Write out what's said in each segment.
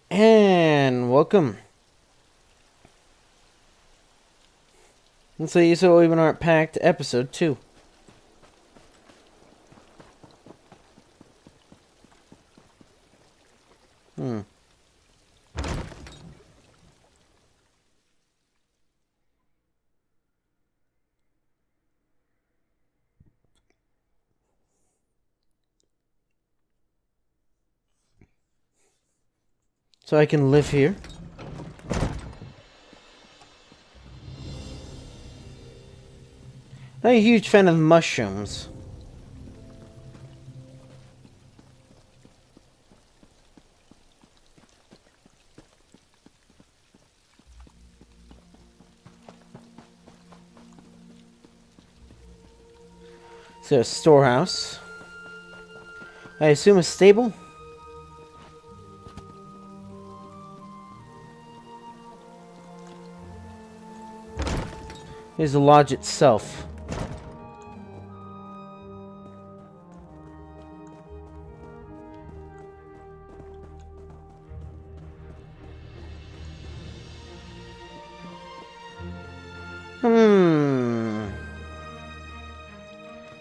And welcome. It's the ESO Ebonheart Pact, Episode 2. So I can live here. I'm a huge fan of mushrooms. So a storehouse. I assume a stable? Here's the lodge itself.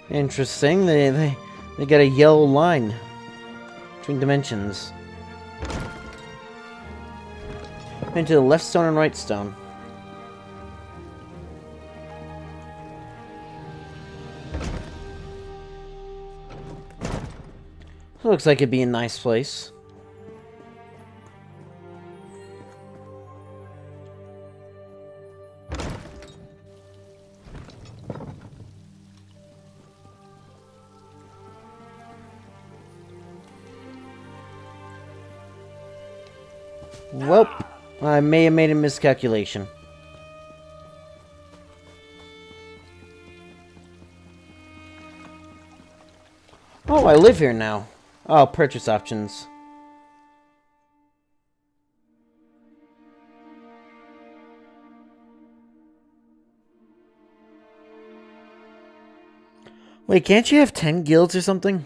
Interesting. They got a yellow line between dimensions. Into the left stone and right stone. Looks like it'd be a nice place. Well, I may have made a miscalculation. Oh, I live here now. Oh, purchase options. Wait, can't you have 10 guilds or something?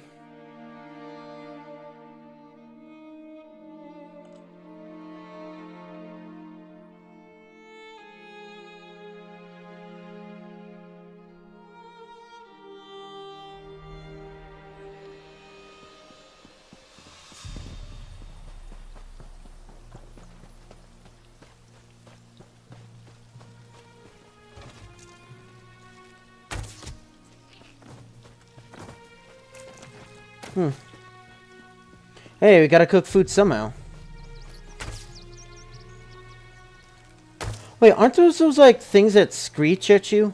Hey, we gotta cook food somehow. Wait, aren't those like things that screech at you?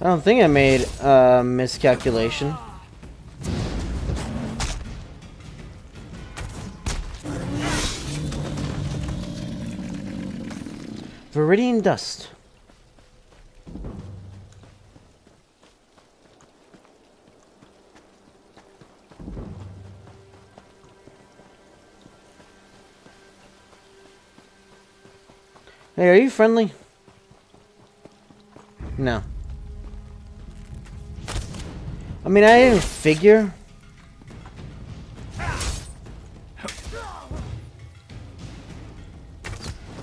I don't think I made a miscalculation. Viridian dust. Hey, are you friendly? No. I mean, I didn't figure.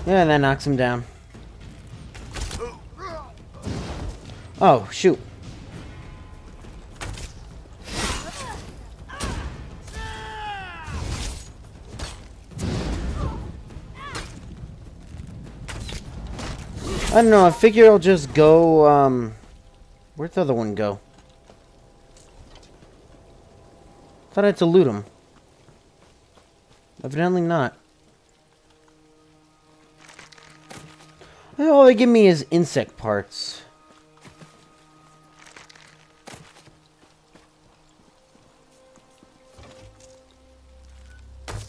Yeah, that knocks him down. Oh, shoot. I don't know, I figure I'll just go, where'd the other one go? Thought I had to loot him. Evidently not. All they give me is insect parts.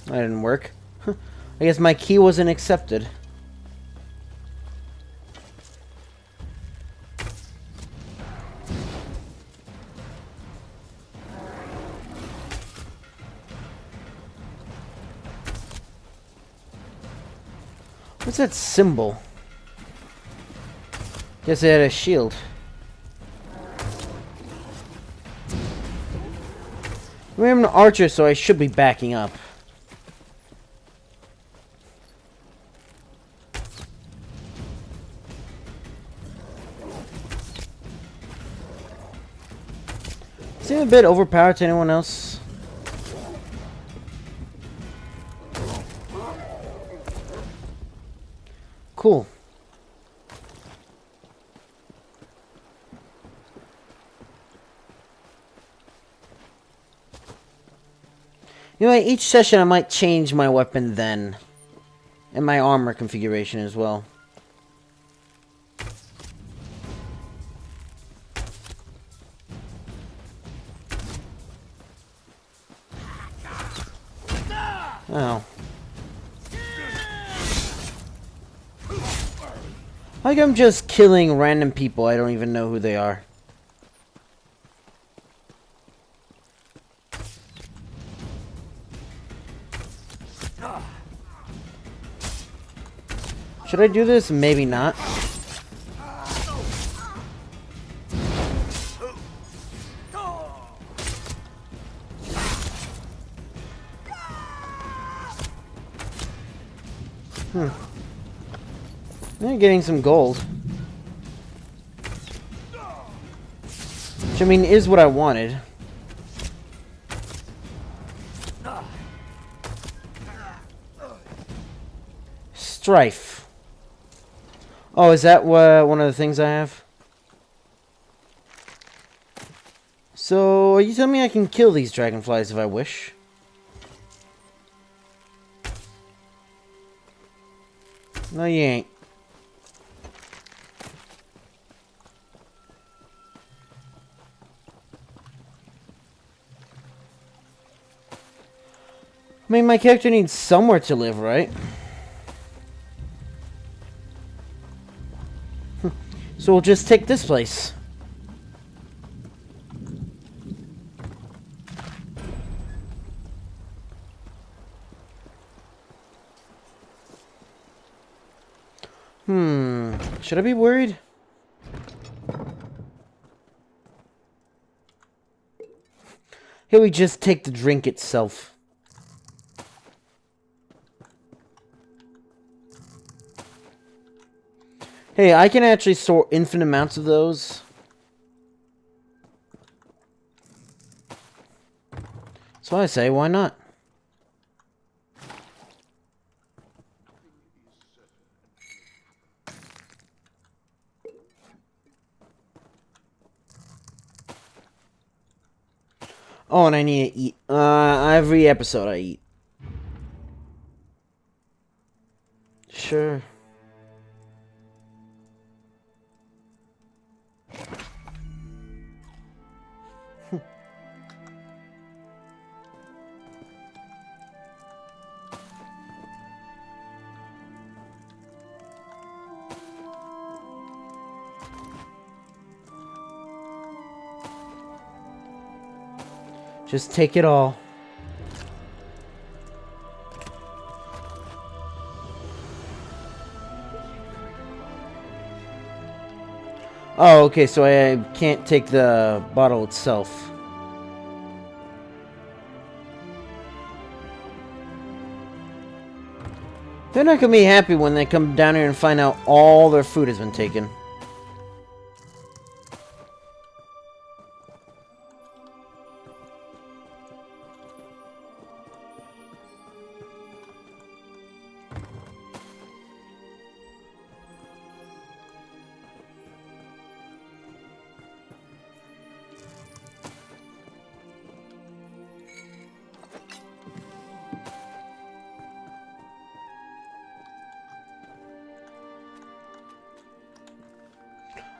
That didn't work. I guess my key wasn't accepted. What's that symbol? Guess it had a shield. I'm an archer, so I should be backing up. Seem a bit overpowered to anyone else? Cool. You know, each session I might change my weapon then. And my armor configuration as well. Oh. Like I'm just killing random people, I don't even know who they are. Should I do this? Maybe not. I'm getting some gold. Which, I mean, is what I wanted. Strife. Oh, is that one of the things I have? So, are you telling me I can kill these dragonflies if I wish? No, you ain't. I mean, my character needs somewhere to live, right? So we'll just take this place. Should I be worried? Here we just take the drink itself. Hey, I can actually store infinite amounts of those. So I say, why not? Oh, and I need to eat. Every episode I eat. Sure. Just take it all. Oh, okay, so I can't take the bottle itself. They're not gonna be happy when they come down here and find out all their food has been taken.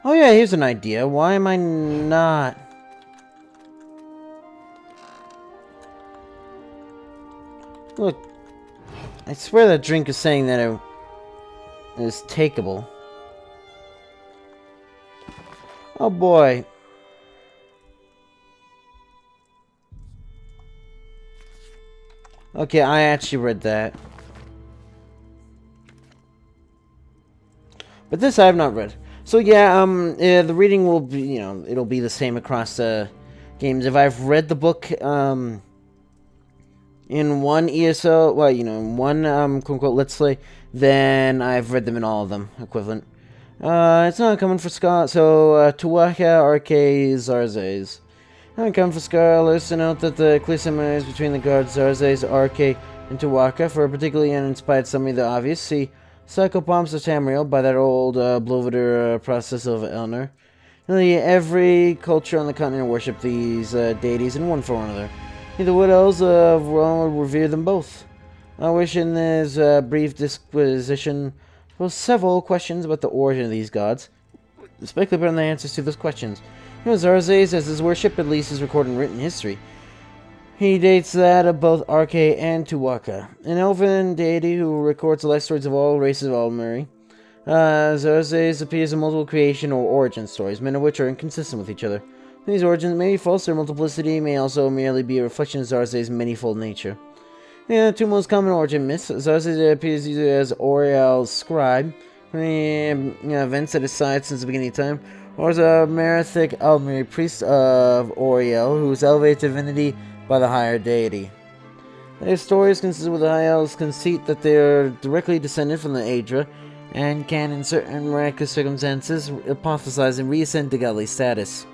Oh yeah, here's an idea. Why am I not... Look, I swear that drink is saying that it is takeable. Oh boy. Okay, I actually read that. But this I have not read. So yeah, the reading will be, it'll be the same across games. If I've read the book, in one ESO, well, in one, quote unquote, let's say, then I've read them in all of them, equivalent. It's not coming for Scott, so, Tuwaka, RK, Zarzes. Not coming for scholars to note that the clear similarities between the guards Zarzes, RK, and Tuwaka, for a particularly uninspired summary of the obvious, see Psychopomps of Tamriel by that old, Blovider, process of Elner. Nearly every culture on the continent worship these, deities in one form or another. The Wood Elves of Rome would revere them both. I wish in this brief disquisition pose several questions about the origin of these gods, speculating on the answers to those questions. Zarzes, as his worship, at least is recorded in written history. He dates that of both RK and Tuwaka, an elven deity who records the life stories of all races of Almeri. Zarzes appears in multiple creation or origin stories, many of which are inconsistent with each other. These origins may be false, their multiplicity may also merely be a reflection of Zarzes' manifold nature. The two most common origin myths, Zarzes appears either as Auriel's scribe, events at his side since the beginning of time, or as a merithic Almeri priest of Auriel, who is elevated to divinity by the higher deity. Their stories consist with the High Elves' conceit that they are directly descended from the Aedra, and can, in certain miraculous circumstances, hypothesize and reascend to godly status.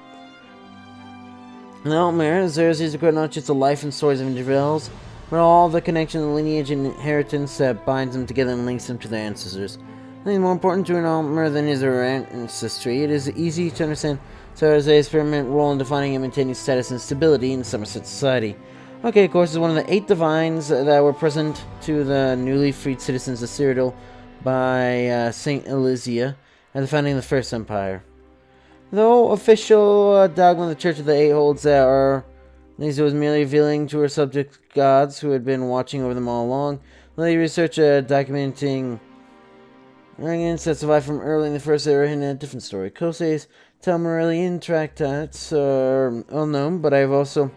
In Altmer, Zarzes record not just the life and stories of individuals, but all the connection, the lineage, and inheritance that binds them together and links them to their ancestors. Nothing more important to an Altmer than his ancestry. It is easy to understand Zarzes' permanent role in defining and maintaining status and stability in Somerset society. Okay, of course, is one of the 8 divines that were present to the newly freed citizens of Cyrodiil by Saint Elysia at the founding of the First Empire. Though official dogma of the Church of the Eight holds that Lisa was merely revealing to her subject gods who had been watching over them all along, the research documenting arguments that survived from early in the First Era in a different story. Kose's Telmarillion tractates are well known, but I've also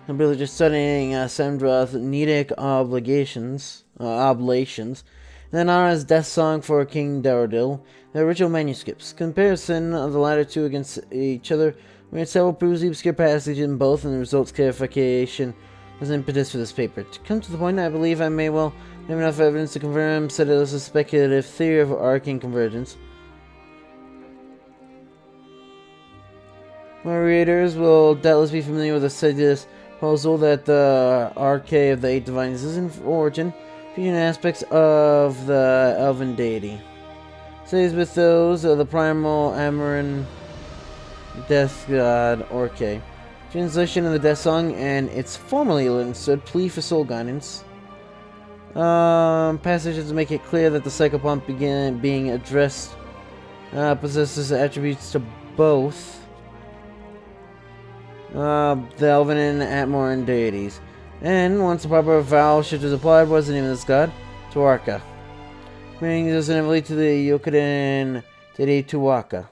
been really just studying Samdrath's Nedic oblations, then Nara's death song for King Darodil, the original manuscripts. Comparison of the latter two against each other made several proves the obscure passages in both, and the results clarification was impetus for this paper. To come to the point, I believe I may well have enough evidence to confirm Citadel's speculative theory of arcane convergence. My readers will doubtless be familiar with the Citadel's proposal that the arcade of the 8 divines is in origin, featuring aspects of the elven deity. Says with those of the primal Amaran death god Orke. Translation of the death song and its formerly understood plea for soul guidance. Passages to make it clear that the psychopomp being addressed possesses attributes to both the elven and Atmoran deities. And once the proper vowel shift is applied, what is the name of this god? Tuarka. Meaning this inevitably to the Yokudan deity Tuwaka.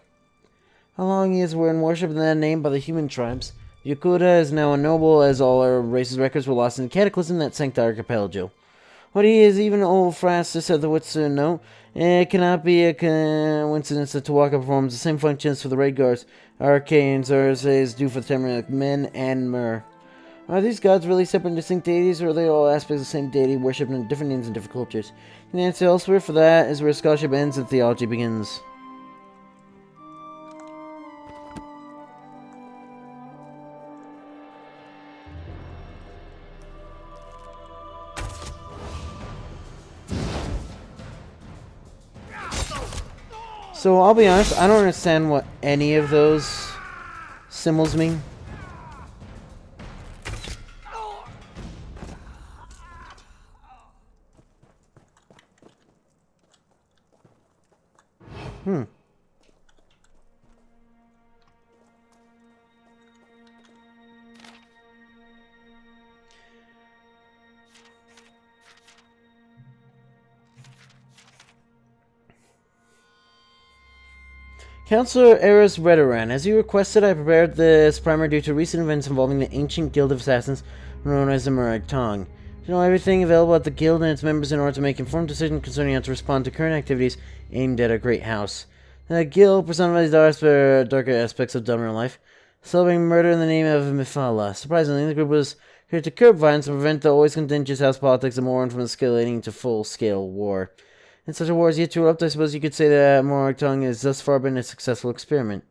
How long years were in worship in that name by the human tribes? Yokuda is now unknowable as all our race's records were lost in the cataclysm that sank the archipelago. What he is, even old Frastus said the wits to note, it cannot be a coincidence that Tuwaka performs the same functions for the Red Guards, Arcane Zarzes do for the Tamrielic men and Mer. Are these gods really separate and distinct deities, or are they all aspects of the same deity worshipped in different names in different cultures? The answer elsewhere for that is where scholarship ends and theology begins. So I'll be honest, I don't understand what any of those symbols mean. Counselor Eris Redoran, as you requested, I prepared this primer due to recent events involving the ancient guild of assassins known as the Murag Tong. to know everything available at the guild and its members in order to make informed decisions concerning how to respond to current activities aimed at our great house. The guild personifies the darker aspects of dumb real life, celebrating murder in the name of Mifala. Surprisingly, the group was here to curb violence and prevent the always contentious house politics of Moran from escalating to full-scale war. And such a war is yet to erupt. I suppose you could say that Morag Tongue has thus far been a successful experiment.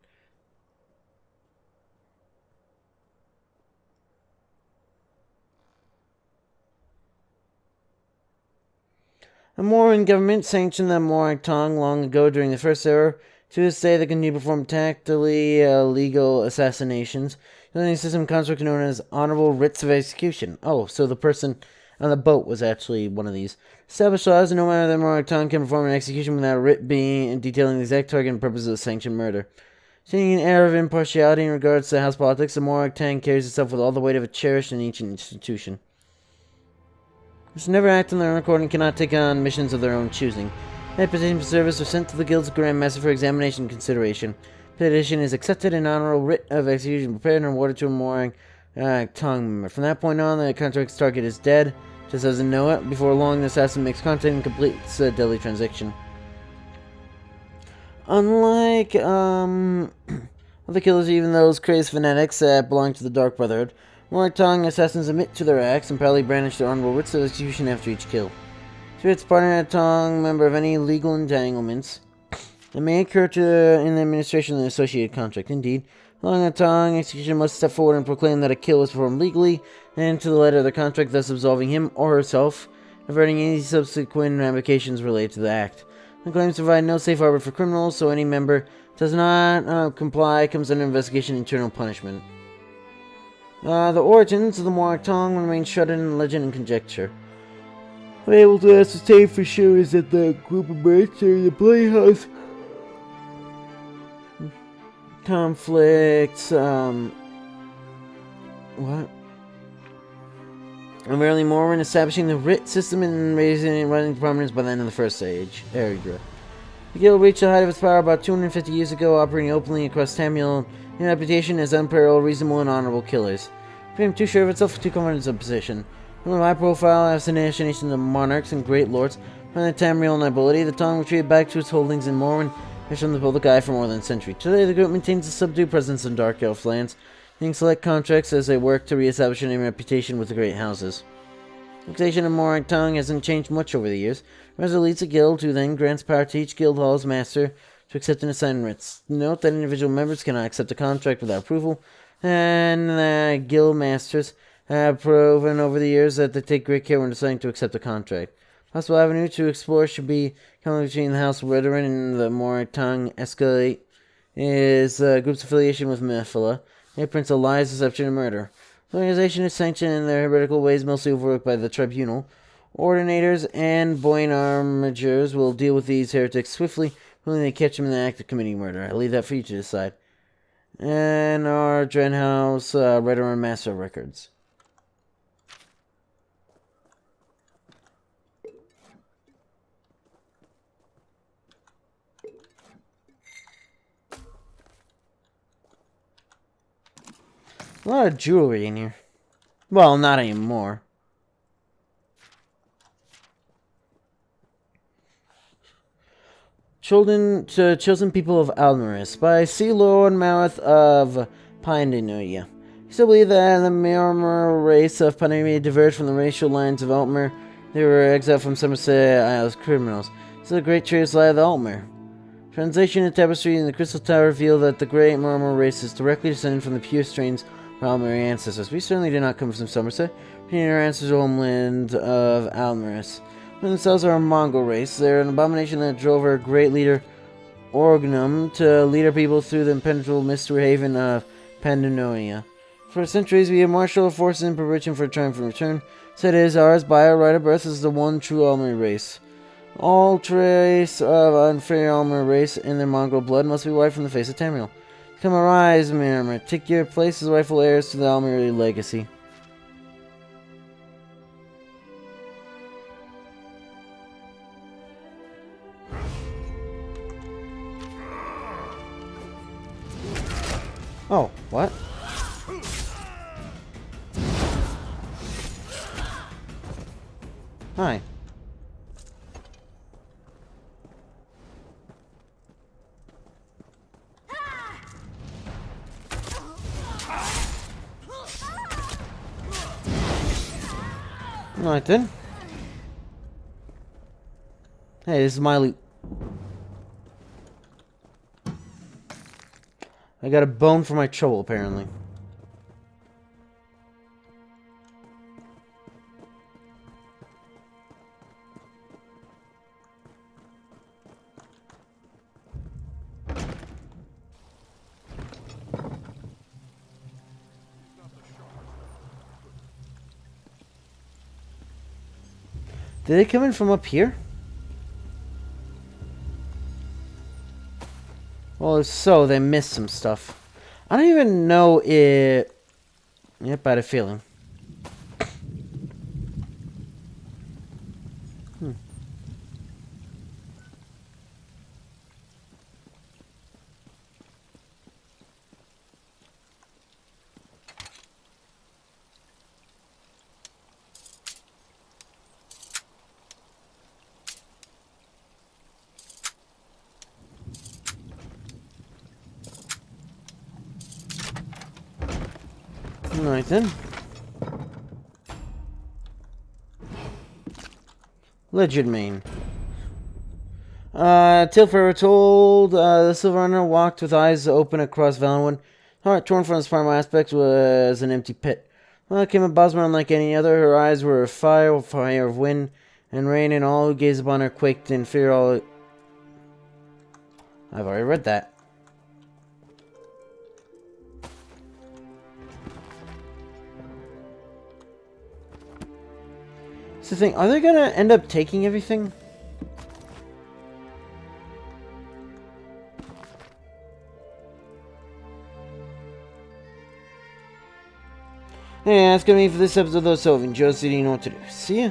A Moran government sanctioned the Morag Tongue long ago during the First Era. To this day, they continue to perform tactically legal assassinations using a system construct known as honorable writs of execution. Oh, so the person on the boat was actually one of these. Established laws, no matter the Morag Tongue can perform an execution without a writ being detailing the exact target and purpose of the sanctioned murder. Seeing an air of impartiality in regards to house politics, the Morag Tongue carries itself with all the weight of a cherished and ancient institution. Which never act on their own accord and cannot take on missions of their own choosing. Petitions for service are sent to the Guild's Grand Master for examination and consideration. Petition is accepted and honorable writ of execution prepared and awarded to a Morag Tongue member. From that point on, the contract's target is dead, just doesn't know it. Before long, the assassin makes contact and completes a deadly transaction. Unlike other killers, even those crazed fanatics that belong to the Dark Brotherhood, Morag Tongue assassins admit to their acts and proudly brandish their honorable writs of execution after each kill. Spirits partner a Tongue member of any legal entanglements that may occur in the administration of the associated contract. Indeed, following a Tongue execution must step forward and proclaim that a kill was performed legally and to the letter of the contract, thus absolving him or herself, averting any subsequent ramifications related to the act. The claims provide no safe harbor for criminals, so any member does not comply comes under investigation and internal punishment. The origins of the Morag Tongue remain shrouded in legend and conjecture. Unable to ascertain for sure is that the group emerged during the playhouse conflicts, what? And rarely more when establishing the writ system and raising it running to prominence by the end of the First Age. The Guild reached the height of its power about 250 years ago, operating openly across Tamriel in reputation as unparalleled, reasonable, and honorable killers. Became too sure of itself, too confident in its position. From high-profile assassinations of monarchs and great lords from the Tamriel nobility, the Tongue retreated back to its holdings in Morrowind and from the public eye for more than a century. Today, the group maintains a subdued presence in Dark Elf lands, getting select contracts as they work to re-establish a reputation with the great houses. The organization of Morag Tongue hasn't changed much over the years. As it leads a guild, who then grants power to each guild hall's master to accept and assign writs. Note that individual members cannot accept a contract without approval, and the guild masters have proven over the years that they take great care when deciding to accept a contract. Possible avenue to explore should be conflict between the House of Veteran and the Morag Tongue escalate is the group's affiliation with Mephala, a prince of lies, deception, and murder. The organization is sanctioned in their heretical ways, mostly overlooked by the tribunal. Ordinators and Boyne armigers will deal with these heretics swiftly when they catch them in the act of committing murder. I leave that for you to decide. And our Dreadhouse Writer and Master of Records. A lot of jewelry in here. Well, not anymore. Chosen People of Almaris by Sea Lord Maleth of Pandanuia. You still believe that the Miramar race of Pandanuia diverged from the racial lines of Altmer? They were exiled from Somerset Isle as criminals. This is a great trace lie of the Altmer. Translation of tapestry in the Crystal Tower reveal that the great Miramar race is directly descended from the pure strains of Altmer ancestors. We certainly did not come from Somerset, being our ancestral homeland of Almaris. Themselves are a Mongol race. They're an abomination that drove our great leader, Orgnum, to lead our people through the impenetrable mystery haven of Pandanuia. For centuries, we have marshaled our forces in preparation for a triumphant return. Said it is ours by our right of birth as the one true Almer race. All trace of inferior Almer race in their Mongol blood must be wiped from the face of Tamriel. Come arise, Miramar. Take your place as rightful heirs to the Almer legacy. Oh, what? Hi. Alright then. Hey, this is my loot. I got a bone for my trouble, apparently. Did they come in from up here? Well, if so, they missed some stuff. I don't even know if... Yep, I had a feeling. Alright then. Legend main. Tale forever told, the Silver Runner walked with eyes open across Valenwood. Heart torn from its primal aspect was an empty pit. Well, came a Bosmer unlike any other. Her eyes were fire of wind and rain, and all who gazed upon her quaked in fear. I've already read that. It's the thing, are they gonna end up taking everything? Yeah, that's gonna be for this episode though, so if you enjoyed, so you know what to do. See ya!